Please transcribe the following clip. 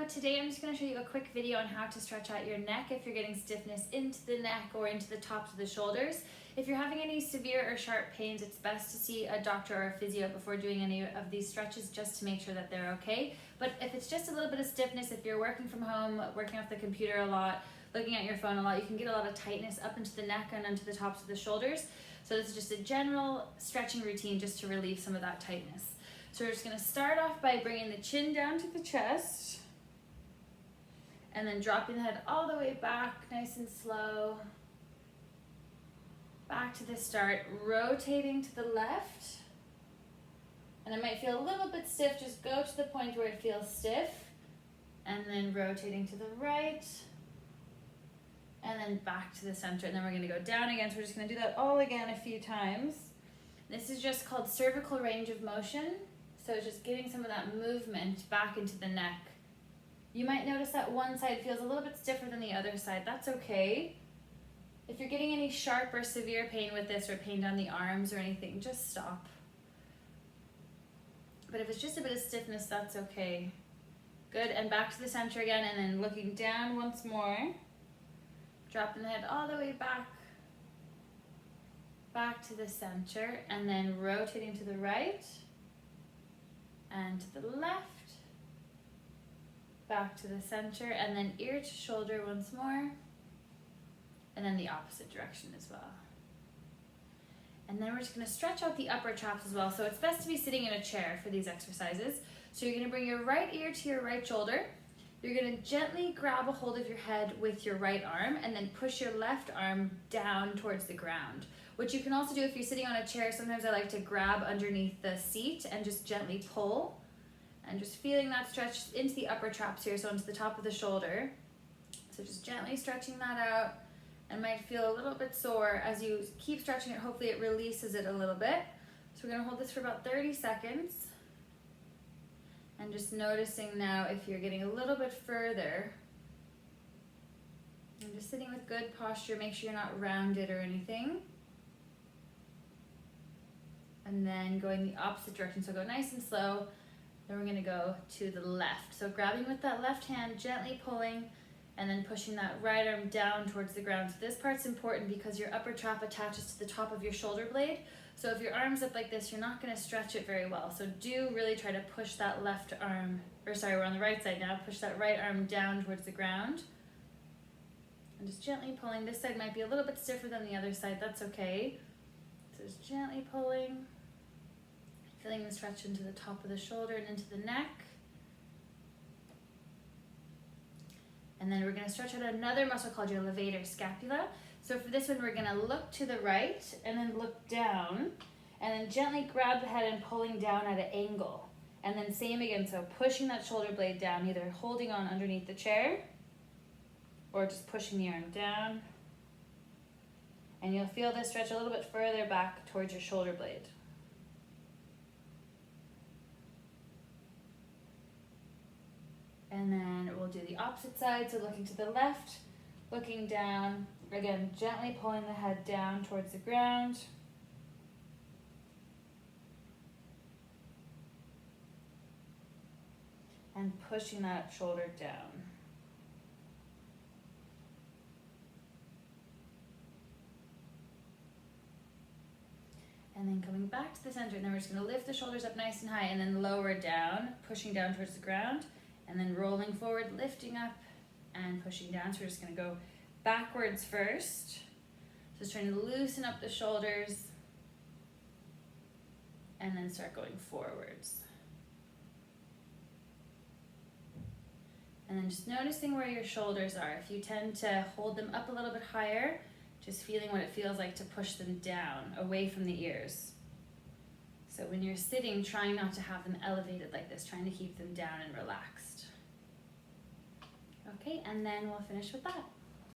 today I'm just going to show you a quick video on how to stretch out your neck if you're getting stiffness into the neck or into the tops of the shoulders. If you're having any severe or sharp pains, it's best to see a doctor or a physio before doing any of these stretches just to make sure that they're okay. But if it's just a little bit of stiffness, if you're working from home, working off the computer a lot, looking at your phone a lot, you can get a lot of tightness up into the neck and onto the tops of the shoulders. So this is just a general stretching routine just to relieve some of that tightness. So we're just going to start off by bringing the chin down to the chest and then dropping the head all the way back, nice and slow. Back to the start, rotating to the left. And it might feel a little bit stiff, just go to the point where it feels stiff. And then rotating to the right. And then back to the center. And then we're going to go down again. So we're just going to do that all again a few times. This is just called cervical range of motion. So it's just getting some of that movement back into the neck. You might notice that one side feels a little bit stiffer than the other side. That's okay. If you're getting any sharp or severe pain with this or pain down the arms or anything, just stop. But if it's just a bit of stiffness, that's okay. Good, and back to the center again, and then looking down once more. Dropping the head all the way back. Back to the center, and then rotating to the right. And to the left. Back to the center, and then ear to shoulder once more. And then the opposite direction as well. And then we're just going to stretch out the upper traps as well. So it's best to be sitting in a chair for these exercises. So you're going to bring your right ear to your right shoulder. You're going to gently grab a hold of your head with your right arm and then push your left arm down towards the ground. Which you can also do if you're sitting on a chair. Sometimes I like to grab underneath the seat and just gently pull. And just feeling that stretch into the upper traps here, so into the top of the shoulder. So just gently stretching that out. And might feel a little bit sore as you keep stretching it. Hopefully it releases it a little bit. So we're going to hold this for about 30 seconds. And just noticing now if you're getting a little bit further. And just sitting with good posture. Make sure you're not rounded or anything. And then going the opposite direction. So go nice and slow. Then we're going to go to the left. So grabbing with that left hand, gently pulling. And then pushing that right arm down towards the ground. So this part's important because your upper trap attaches to the top of your shoulder blade. So if your arm's up like this, you're not going to stretch it very well. So do really try to push that left arm, or sorry, we're on the right side now. Push that right arm down towards the ground. And just gently pulling. This side might be a little bit stiffer than the other side. That's okay. So just gently pulling. Feeling the stretch into the top of the shoulder and into the neck. And then we're going to stretch out another muscle called your levator scapula. So for this one, we're going to look to the right and then look down. And then gently grab the head and pulling down at an angle. And then same again, so pushing that shoulder blade down, either holding on underneath the chair or just pushing the arm down. And you'll feel this stretch a little bit further back towards your shoulder blade. And then we'll do the opposite side, so looking to the left, looking down, again, gently pulling the head down towards the ground. And pushing that shoulder down. And then coming back to the center, and then we're just going to lift the shoulders up nice and high and then lower down, pushing down towards the ground. And then rolling forward, lifting up and pushing down. So we're just going to go backwards first. Just trying to loosen up the shoulders. And then start going forwards. And then just noticing where your shoulders are. If you tend to hold them up a little bit higher, just feeling what it feels like to push them down, away from the ears. So when you're sitting, trying not to have them elevated like this, trying to keep them down and relaxed. Okay, and then we'll finish with that.